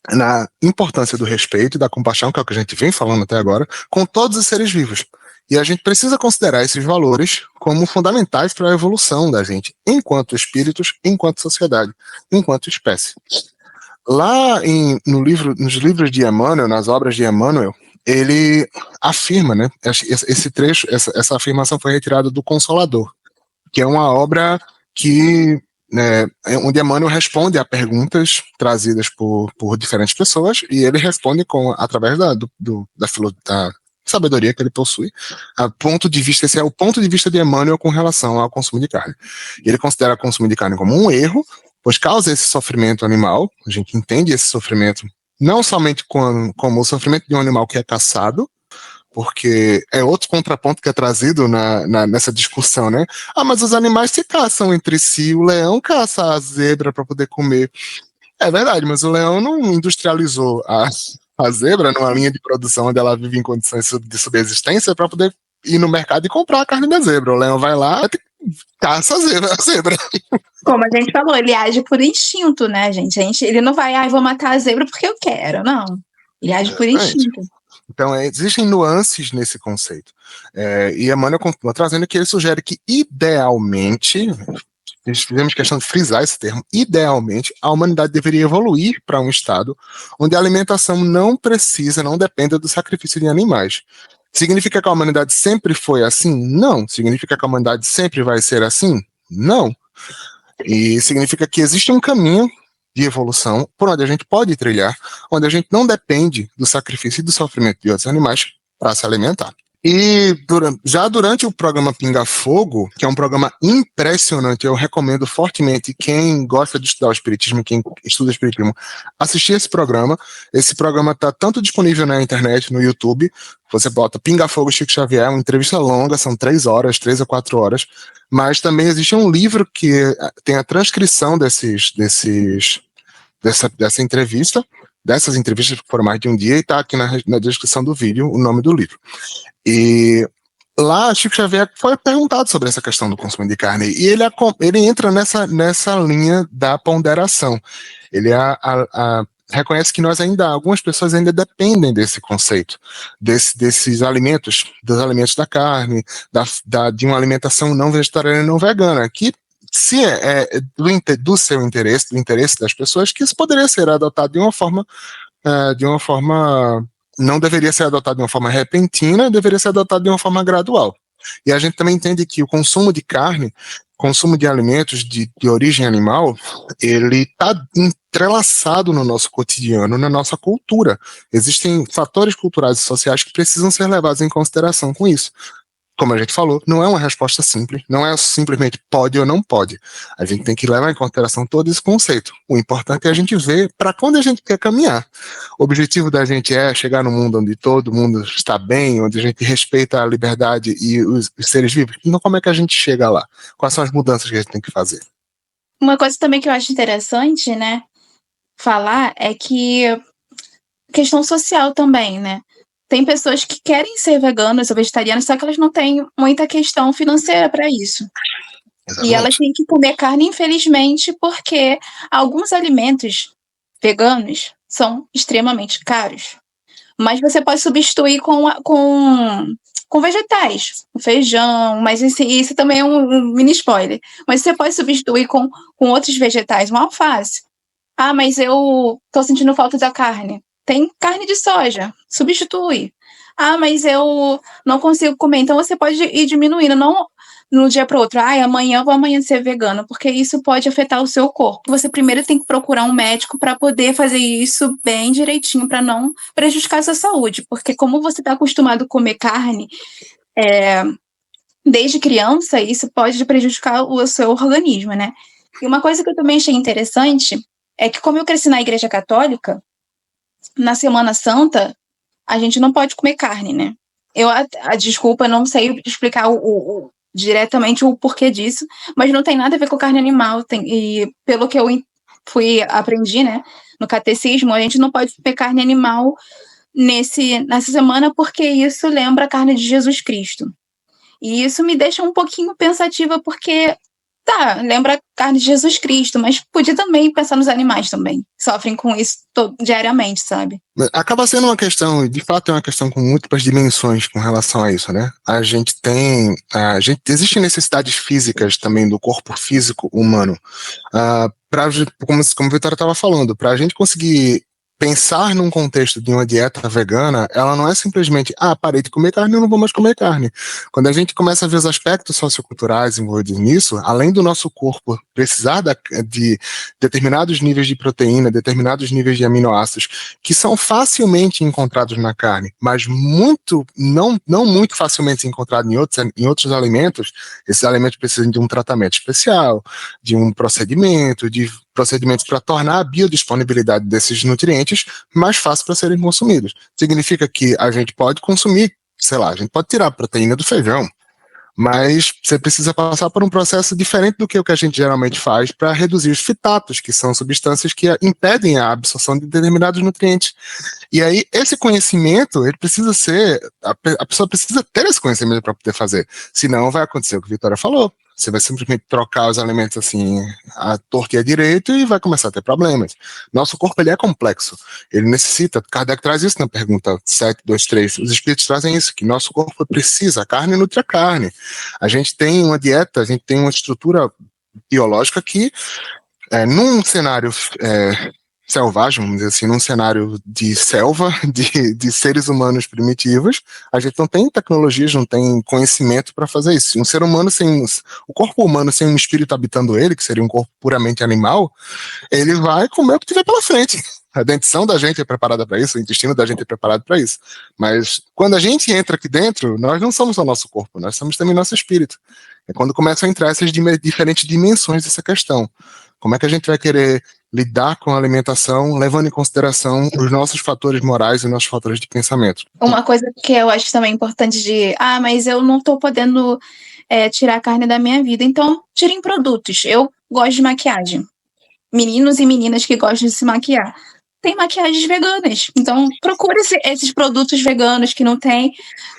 na importância do respeito e da compaixão, que é o que a gente vem falando até agora, com todos os seres vivos. E a gente precisa considerar esses valores como fundamentais para a evolução da gente, enquanto espíritos, enquanto sociedade, enquanto espécie. Lá nos livros de Emmanuel, nas obras de Emmanuel, ele afirma, né? Esse trecho, essa afirmação foi retirada do Consolador, que é uma obra que onde Emmanuel responde a perguntas trazidas por diferentes pessoas e ele responde através da sabedoria que ele possui. Esse é o ponto de vista de Emmanuel com relação ao consumo de carne. Ele considera o consumo de carne como um erro, pois causa esse sofrimento animal. A gente entende esse sofrimento não somente como o sofrimento de um animal que é caçado, porque é outro contraponto que é trazido nessa discussão, né? Ah, mas os animais se caçam entre si, o leão caça a zebra para poder comer. É verdade, mas o leão não industrializou a zebra numa linha de produção onde ela vive em condições de subsistência para poder ir no mercado e comprar a carne da zebra. O leão vai lá e caça a zebra. Como a gente falou, ele age por instinto, né, gente? Ele não vai, vou matar a zebra porque eu quero, não. Ele age por instinto. Então, existem nuances nesse conceito. E Emmanuel continua trazendo que ele sugere que, idealmente, fizemos questão de frisar esse termo, idealmente, a humanidade deveria evoluir para um estado onde a alimentação não dependa do sacrifício de animais. Significa que a humanidade sempre foi assim? Não. Significa que a humanidade sempre vai ser assim? Não. E significa que existe um caminho de evolução por onde a gente pode trilhar, onde a gente não depende do sacrifício e do sofrimento de outros animais para se alimentar. E já durante o programa Pinga Fogo, que é um programa impressionante, eu recomendo fortemente quem gosta de estudar o espiritismo, quem estuda o espiritismo, assistir esse programa. Esse programa está tanto disponível na internet, no YouTube, você bota Pinga Fogo Chico Xavier, uma entrevista longa, são 3 a 4 horas, mas também existe um livro que tem a transcrição dessa entrevista, dessas entrevistas que foram mais de um dia, e está aqui na descrição do vídeo o nome do livro. E lá, Chico Xavier foi perguntado sobre essa questão do consumo de carne, e ele entra nessa linha da ponderação. Ele reconhece que algumas pessoas ainda dependem desse conceito, desses alimentos, dos alimentos da carne, de uma alimentação não vegetariana e não vegana, que se do seu interesse, do interesse das pessoas, que isso poderia ser adotado de uma forma não deveria ser adotado de uma forma repentina, deveria ser adotado de uma forma gradual. E a gente também entende que o consumo de carne, consumo de alimentos de origem animal, ele está entrelaçado no nosso cotidiano, na nossa cultura. Existem fatores culturais e sociais que precisam ser levados em consideração com isso. Como a gente falou, não é uma resposta simples, não é simplesmente pode ou não pode. A gente tem que levar em consideração todo esse conceito. O importante é a gente ver para onde a gente quer caminhar. O objetivo da gente é chegar num mundo onde todo mundo está bem, onde a gente respeita a liberdade e os seres vivos. Então, como é que a gente chega lá? Quais são as mudanças que a gente tem que fazer? Uma coisa também que eu acho interessante, né, falar é que questão social também, né? Tem pessoas que querem ser veganas ou vegetarianas, só que elas não têm muita questão financeira para isso. Exatamente. E elas têm que comer carne, infelizmente, porque alguns alimentos veganos são extremamente caros. Mas você pode substituir com vegetais, com feijão, mas isso também é um mini spoiler. Mas você pode substituir com outros vegetais, uma alface. Ah, mas eu tô sentindo falta da carne. Tem carne de soja, substitui. Ah, mas eu não consigo comer. Então você pode ir diminuindo, não no dia para o outro. Amanhã eu vou amanhecer vegano, porque isso pode afetar o seu corpo. Você primeiro tem que procurar um médico para poder fazer isso bem direitinho, para não prejudicar a sua saúde. Porque como você está acostumado a comer carne desde criança, isso pode prejudicar o seu organismo, né? E uma coisa que eu também achei interessante é que como eu cresci na Igreja Católica, na Semana Santa, a gente não pode comer carne, né? Desculpa, não sei explicar diretamente o porquê disso, mas não tem nada a ver com carne animal. E pelo que eu aprendi, né, no catecismo, a gente não pode comer carne animal nessa semana porque isso lembra a carne de Jesus Cristo. E isso me deixa um pouquinho pensativa porque, lembra a carne de Jesus Cristo, mas podia também pensar nos animais também, que sofrem com isso diariamente, sabe? Acaba sendo uma questão, de fato é uma questão com múltiplas dimensões com relação a isso, né? Existem necessidades físicas também do corpo físico humano, como a Vitória estava falando, para a gente conseguir pensar num contexto de uma dieta vegana, ela não é simplesmente, parei de comer carne, eu não vou mais comer carne. Quando a gente começa a ver os aspectos socioculturais envolvidos nisso, além do nosso corpo precisar de determinados níveis de proteína, determinados níveis de aminoácidos, que são facilmente encontrados na carne, mas não muito facilmente encontrados em outros alimentos, esses alimentos precisam de um tratamento especial, de um procedimentos para tornar a biodisponibilidade desses nutrientes mais fácil para serem consumidos. Significa que a gente pode consumir, a gente pode tirar a proteína do feijão, mas você precisa passar por um processo diferente do que o que a gente geralmente faz para reduzir os fitatos, que são substâncias que impedem a absorção de determinados nutrientes. E aí, esse conhecimento, ele precisa ser, a pessoa precisa ter esse conhecimento para poder fazer, senão vai acontecer o que a Vitória falou. Você vai simplesmente trocar os alimentos assim, à torta e à direita, e vai começar a ter problemas. Nosso corpo, ele é complexo. Ele necessita, Kardec traz isso na pergunta 723, os espíritos trazem isso, que nosso corpo precisa, a carne nutre a carne. A gente tem uma dieta, a gente tem uma estrutura biológica que, num cenário selvagem, vamos dizer assim, num cenário de selva, de seres humanos primitivos, a gente não tem tecnologias, não tem conhecimento para fazer isso. Um ser humano o corpo humano sem um espírito habitando ele, que seria um corpo puramente animal, ele vai comer o que tiver pela frente. A dentição da gente é preparada para isso, o intestino da gente é preparado para isso. Mas quando a gente entra aqui dentro, nós não somos só nosso corpo, nós somos também nosso espírito. É quando começam a entrar essas diferentes dimensões dessa questão. Como é que a gente vai querer lidar com a alimentação, levando em consideração os nossos fatores morais e nossos fatores de pensamento? Uma coisa que eu acho também importante mas eu não estou podendo tirar a carne da minha vida, então tirem produtos. Eu gosto de maquiagem. Meninos e meninas que gostam de se maquiar. Tem maquiagens veganas, então procure esses produtos veganos que não tem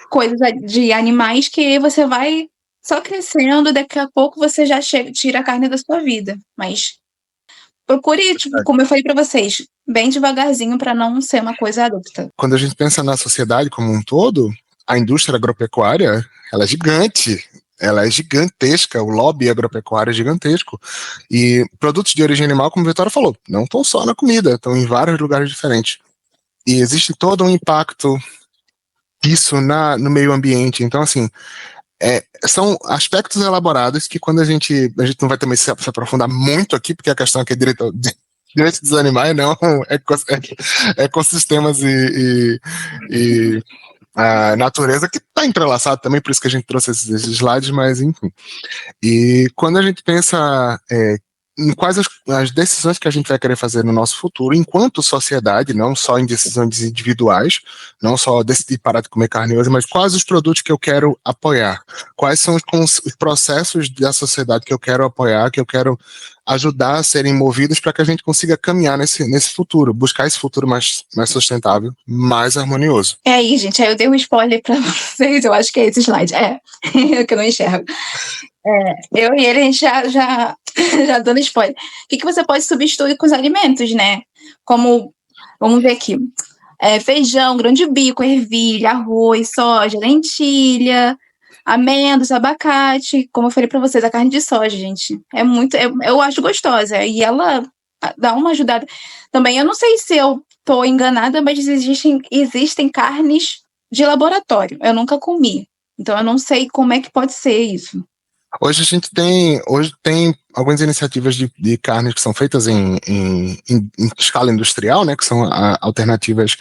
coisas de animais, que você vai só crescendo, daqui a pouco você já tira a carne da sua vida. Mas procure, como eu falei para vocês, bem devagarzinho para não ser uma coisa adulta. Quando a gente pensa na sociedade como um todo, a indústria agropecuária, ela é gigante. Ela é gigantesca, o lobby agropecuário é gigantesco. E produtos de origem animal, como a Vitória falou, não estão só na comida, estão em vários lugares diferentes. E existe todo um impacto disso no meio ambiente. Então, assim, são aspectos elaborados que quando a gente não vai também se aprofundar muito aqui, porque a questão aqui é direito dos animais, não, ecossistemas e a natureza, que está entrelaçado também, por isso que a gente trouxe esses slides, mas enfim. E quando a gente pensa em quais as decisões que a gente vai querer fazer no nosso futuro, enquanto sociedade, não só em decisões individuais, não só decidir parar de comer carne hoje, mas quais os produtos que eu quero apoiar, quais são os processos da sociedade que eu quero apoiar, que eu quero ajudar a serem movidos para que a gente consiga caminhar nesse futuro, buscar esse futuro mais sustentável, mais harmonioso. Aí, gente, aí eu dei um spoiler para vocês, eu acho que é esse slide, que eu não enxergo. Eu e ele, a gente já dando spoiler. O que você pode substituir com os alimentos, né? Como, vamos ver aqui, feijão, grão de bico, ervilha, arroz, soja, lentilha, amêndoas, abacate, como eu falei para vocês, a carne de soja, gente, eu acho gostosa, e ela dá uma ajudada. Também, eu não sei se eu tô enganada, mas existem carnes de laboratório, eu nunca comi, então eu não sei como é que pode ser isso. Hoje tem algumas iniciativas de carnes que são feitas em escala industrial, né, que são alternativas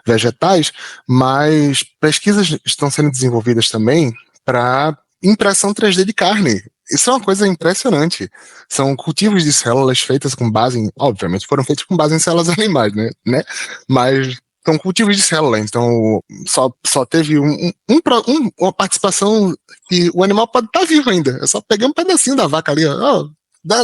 vegetais, mas pesquisas estão sendo desenvolvidas também para impressão 3D de carne. Isso é uma coisa impressionante. São cultivos de células feitas com base obviamente foram feitos com base em células animais, né? Mas são cultivos de célula, então só teve uma participação que o animal pode estar vivo ainda. É só pegar um pedacinho da vaca ali, ó. Dá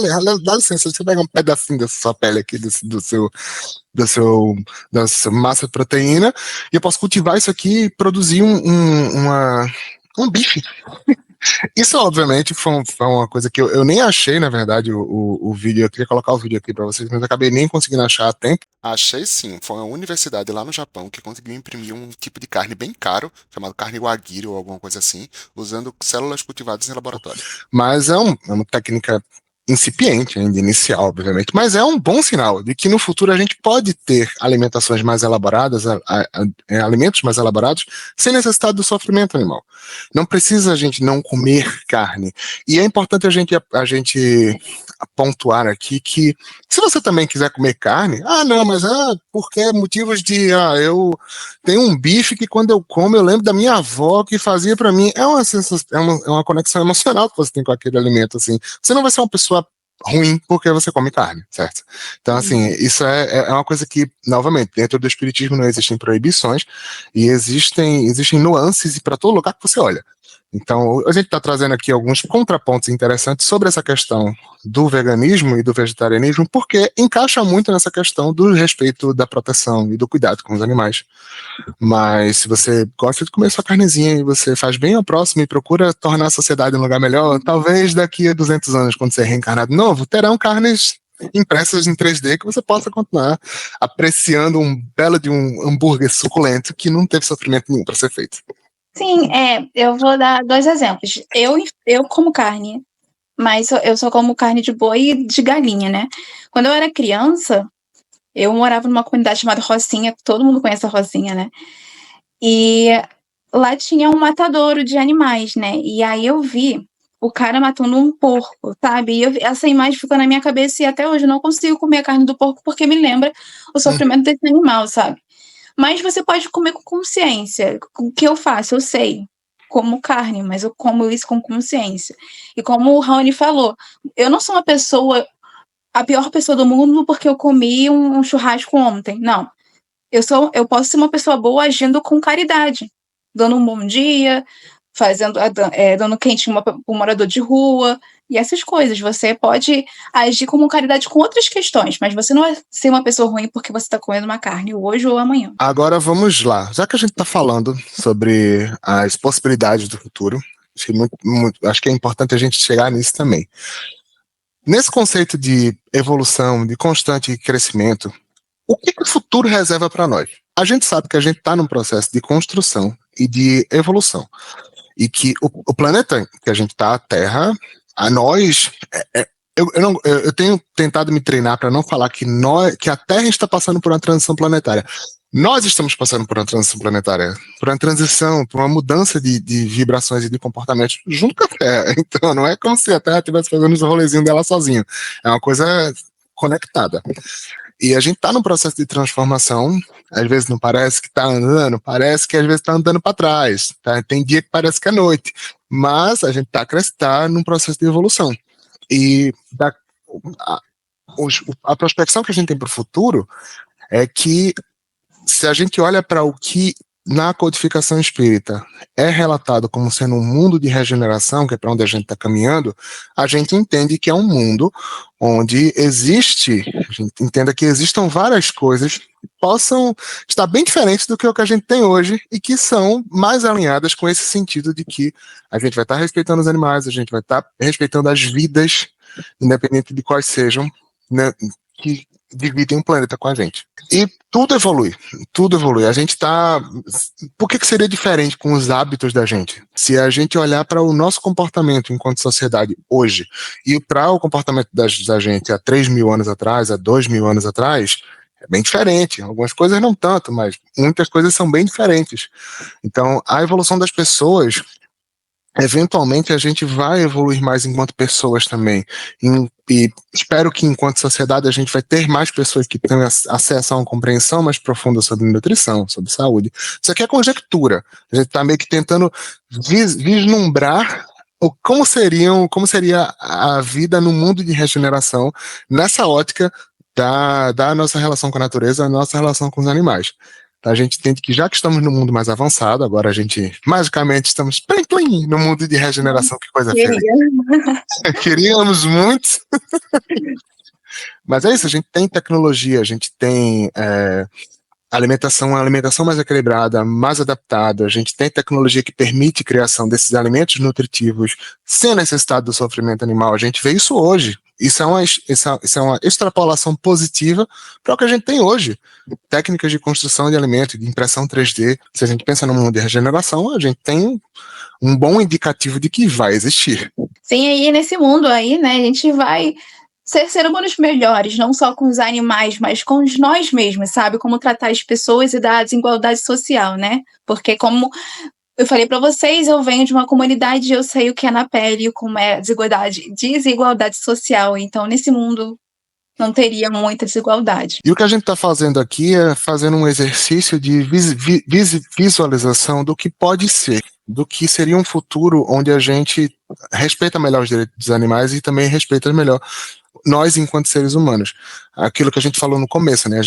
licença, você pega um pedacinho dessa sua pele aqui, da sua massa de proteína, e eu posso cultivar isso aqui e produzir um bife. Isso, obviamente, foi uma coisa que eu nem achei, na verdade, o vídeo. Eu queria colocar o vídeo aqui para vocês, mas eu acabei nem conseguindo achar a tempo. Achei sim, foi uma universidade lá no Japão que conseguiu imprimir um tipo de carne bem caro, chamado carne wagyu ou alguma coisa assim, usando células cultivadas em laboratório. Mas é uma técnica incipiente, ainda inicial, obviamente, mas é um bom sinal de que no futuro a gente pode ter alimentações mais elaboradas, alimentos mais elaborados, sem necessidade do sofrimento animal. Não precisa a gente não comer carne. E é importante a gente pontuar aqui que, se você também quiser comer carne, não, mas porque motivos de, eu tenho um bife que quando eu como eu lembro da minha avó que fazia para mim, é uma conexão emocional que você tem com aquele alimento, assim. Você não vai ser uma pessoa ruim porque você come carne, certo? Então, assim, isso é uma coisa que, novamente, dentro do espiritismo não existem proibições e existem nuances para todo lugar que você olha. Então, a gente está trazendo aqui alguns contrapontos interessantes sobre essa questão do veganismo e do vegetarianismo, porque encaixa muito nessa questão do respeito da proteção e do cuidado com os animais. Mas se você gosta de comer sua carnezinha e você faz bem ao próximo e procura tornar a sociedade um lugar melhor, talvez daqui a 200 anos, quando você reencarnar de novo, terão carnes impressas em 3D que você possa continuar apreciando um belo de um hambúrguer suculento que não teve sofrimento nenhum para ser feito. Sim, eu vou dar 2 exemplos. Eu como carne, mas eu só como carne de boi e de galinha, né? Quando eu era criança, eu morava numa comunidade chamada Rocinha, todo mundo conhece a Rocinha, né? E lá tinha um matadouro de animais, né? E aí eu vi o cara matando um porco, sabe? E essa imagem ficou na minha cabeça e até hoje eu não consigo comer a carne do porco porque me lembra o sofrimento desse animal, sabe? Mas você pode comer com consciência. O que eu faço? Eu sei. Como carne, mas eu como isso com consciência. E como o Raoni falou, eu não sou a pior pessoa do mundo porque eu comi um churrasco ontem. Não. Eu posso ser uma pessoa boa agindo com caridade. Dando um bom dia, dando quentinho para um morador de rua, e essas coisas. Você pode agir como caridade com outras questões, mas você não vai ser uma pessoa ruim porque você está comendo uma carne hoje ou amanhã. Agora vamos lá. Já que a gente está falando sobre as possibilidades do futuro, acho que é importante a gente chegar nisso também. Nesse conceito de evolução, de constante crescimento, o que o futuro reserva para nós? A gente sabe que a gente está num processo de construção e de evolução. E que o planeta que a gente está, a Terra, a nós. Eu tenho tentado me treinar para não falar que a Terra está passando por uma transição planetária. Nós estamos passando por uma transição planetária, por uma transição, por uma mudança de vibrações e de comportamentos junto com a Terra. Então, não é como se a Terra estivesse fazendo os rolezinhos dela sozinha. É uma coisa conectada. E a gente está num processo de transformação, às vezes não parece que está andando, parece que às vezes está andando para trás, tá? Tem dia que parece que é noite, mas a gente está num processo de evolução. E a prospecção que a gente tem para o futuro é que, se a gente olha para o que na codificação espírita é relatado como sendo um mundo de regeneração, que é para onde a gente está caminhando, a gente entende que é um mundo onde a gente entenda que existam várias coisas que possam estar bem diferentes do que o que a gente tem hoje e que são mais alinhadas com esse sentido de que a gente vai estar respeitando os animais, a gente vai estar respeitando as vidas, independente de quais sejam, né, que dividem o planeta com a gente. E tudo evolui. A gente tá... Por que seria diferente com os hábitos da gente? Se a gente olhar para o nosso comportamento enquanto sociedade hoje e para o comportamento da gente há 3.000 anos atrás, há 2.000 anos atrás, é bem diferente. Algumas coisas não tanto, mas muitas coisas são bem diferentes. Então, a evolução das pessoas, eventualmente a gente vai evoluir mais enquanto pessoas também, e espero que enquanto sociedade a gente vai ter mais pessoas que tenham acesso a uma compreensão mais profunda sobre nutrição, sobre saúde. Isso aqui é conjectura, a gente está meio que tentando vislumbrar como seria a vida no mundo de regeneração nessa ótica da nossa relação com a natureza, a nossa relação com os animais. A gente entende que já que estamos no mundo mais avançado, agora a gente, magicamente, estamos plim, no mundo de regeneração, que coisa feliz. Queríamos muito. Mas é isso, a gente tem tecnologia, a gente tem uma alimentação mais equilibrada, mais adaptada, a gente tem tecnologia que permite a criação desses alimentos nutritivos sem a necessidade do sofrimento animal. A gente vê isso hoje. Isso é uma extrapolação positiva para o que a gente tem hoje. Técnicas de construção de alimentos, de impressão 3D. Se a gente pensa no mundo de regeneração, a gente tem um bom indicativo de que vai existir. Sim, aí nesse mundo aí, né, a gente vai ser humanos melhores, não só com os animais, mas com nós mesmos, sabe? Como tratar as pessoas e da desigualdade social, né? Porque como eu falei para vocês, eu venho de uma comunidade e eu sei o que é na pele, como é desigualdade social. Então, nesse mundo, não teria muita desigualdade. E o que a gente está fazendo aqui é fazendo um exercício de visualização do que pode ser, do que seria um futuro onde a gente respeita melhor os direitos dos animais e também respeita melhor nós enquanto seres humanos. Aquilo que a gente falou no começo, né?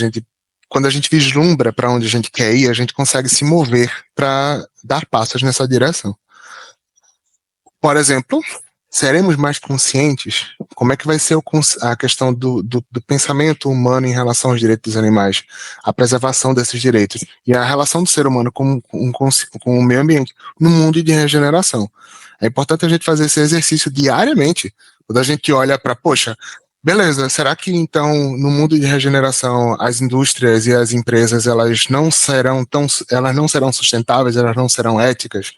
Quando a gente vislumbra para onde a gente quer ir, a gente consegue se mover para dar passos nessa direção. Por exemplo, seremos mais conscientes? Como é que vai ser a questão do pensamento humano em relação aos direitos dos animais, a preservação desses direitos e a relação do ser humano com o meio ambiente no mundo de regeneração? É importante a gente fazer esse exercício diariamente, quando a gente olha para, poxa, beleza, será que então no mundo de regeneração as indústrias e as empresas elas não serão sustentáveis, elas não serão éticas?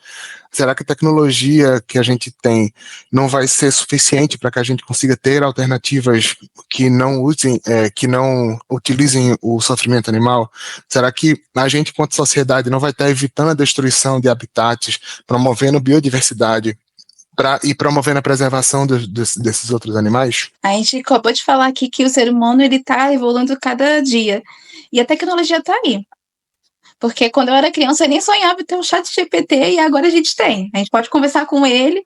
Será que a tecnologia que a gente tem não vai ser suficiente para que a gente consiga ter alternativas que não utilizem o sofrimento animal? Será que a gente, enquanto sociedade, não vai estar evitando a destruição de habitats, promovendo biodiversidade e promovendo a preservação desses outros animais? A gente acabou de falar aqui que o ser humano ele está evoluindo cada dia e a tecnologia está aí. Porque quando eu era criança eu nem sonhava em ter um ChatGPT e agora a gente tem. A gente pode conversar com ele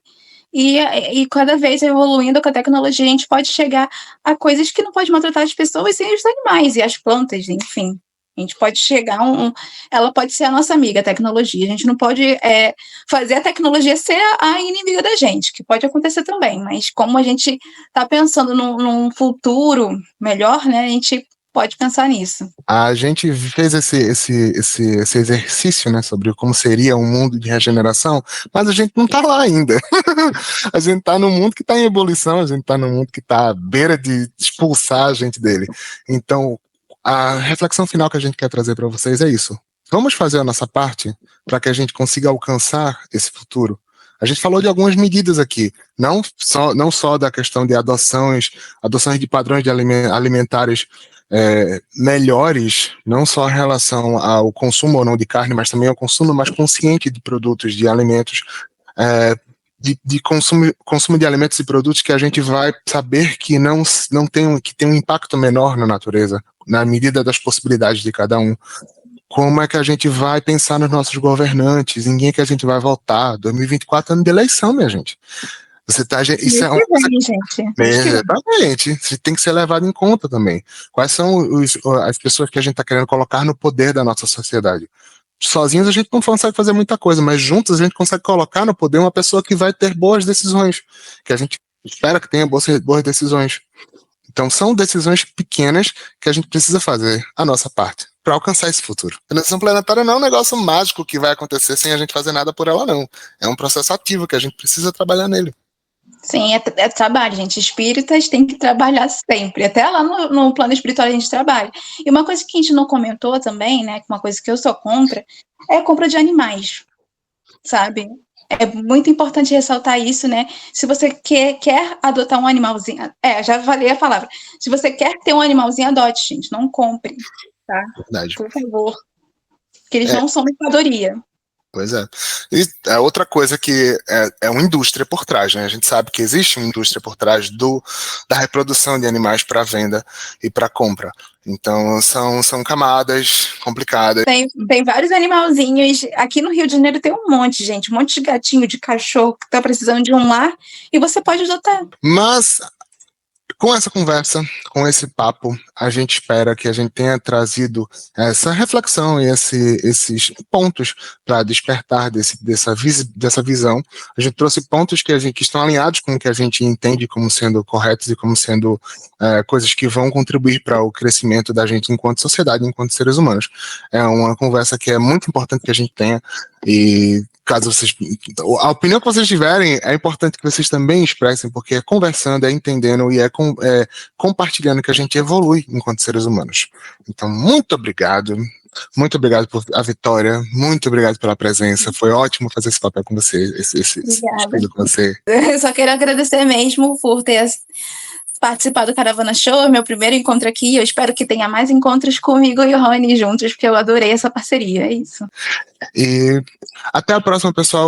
e cada vez evoluindo com a tecnologia a gente pode chegar a coisas que não pode maltratar as pessoas e os animais e as plantas, enfim. A gente pode chegar ela pode ser a nossa amiga, a tecnologia. A gente não pode fazer a tecnologia ser a inimiga da gente, que pode acontecer também. Mas como a gente está pensando num futuro melhor, né, a gente pode pensar nisso. A gente fez esse exercício, né, sobre como seria um mundo de regeneração, mas a gente não está lá ainda. A gente está num mundo que está em ebulição, a gente está num mundo que está à beira de expulsar a gente dele. Então, a reflexão final que a gente quer trazer para vocês é isso. Vamos fazer a nossa parte para que a gente consiga alcançar esse futuro. A gente falou de algumas medidas aqui, não só da questão de adoções de padrões de alimentares melhores, não só em relação ao consumo ou não de carne, mas também ao consumo mais consciente de produtos, de alimentos, de consumo de alimentos e produtos que a gente vai saber que que tem um impacto menor na natureza, na medida das possibilidades de cada um. Como é que a gente vai pensar nos nossos governantes, em quem que a gente vai votar? 2024 é ano de eleição, minha gente. Isso é uma coisa, gente. Exatamente. Isso tem que ser levado em conta também. Quais são as pessoas que a gente está querendo colocar no poder da nossa sociedade? Sozinhos a gente não consegue fazer muita coisa, mas juntos a gente consegue colocar no poder uma pessoa que vai ter boas decisões, que a gente espera que tenha boas decisões. Então são decisões pequenas que a gente precisa fazer a nossa parte para alcançar esse futuro. A transição planetária não é um negócio mágico que vai acontecer sem a gente fazer nada por ela, não. É um processo ativo que a gente precisa trabalhar nele. Sim, é trabalho, gente. Espíritas têm que trabalhar sempre. Até lá no plano espiritual a gente trabalha. E uma coisa que a gente não comentou também, né? Uma coisa que eu sou contra, é a compra de animais, sabe? É muito importante ressaltar isso, né? Se você quer adotar um animalzinho... já falei a palavra. Se você quer ter um animalzinho, adote, gente. Não compre, tá? Verdade. Por favor. Porque eles não são mercadoria. Pois é. E é outra coisa que é uma indústria por trás, né? A gente sabe que existe uma indústria por trás da reprodução de animais para venda e para compra. Então, são camadas complicadas. Tem vários animalzinhos. Aqui no Rio de Janeiro tem um monte, gente. Um monte de gatinho, de cachorro que tá precisando de um lar e você pode adotar. Mas com essa conversa, com esse papo, a gente espera que a gente tenha trazido essa reflexão e esses pontos para despertar dessa visão. A gente trouxe pontos que estão alinhados com o que a gente entende como sendo corretos e como sendo coisas que vão contribuir para o crescimento da gente enquanto sociedade, enquanto seres humanos. É uma conversa que é muito importante que a gente tenha, e caso vocês, a opinião que vocês tiverem, é importante que vocês também expressem, porque é conversando, é entendendo e é compartilhando que a gente evolui enquanto seres humanos. Então, muito obrigado por a Vitória, muito obrigado pela presença, foi ótimo fazer esse papel com você, esse estudo com você. Eu só quero agradecer mesmo por ter participado do Caravana Show, meu primeiro encontro aqui. Eu espero que tenha mais encontros comigo e o Rony juntos, porque eu adorei essa parceria. É isso. E até a próxima, pessoal.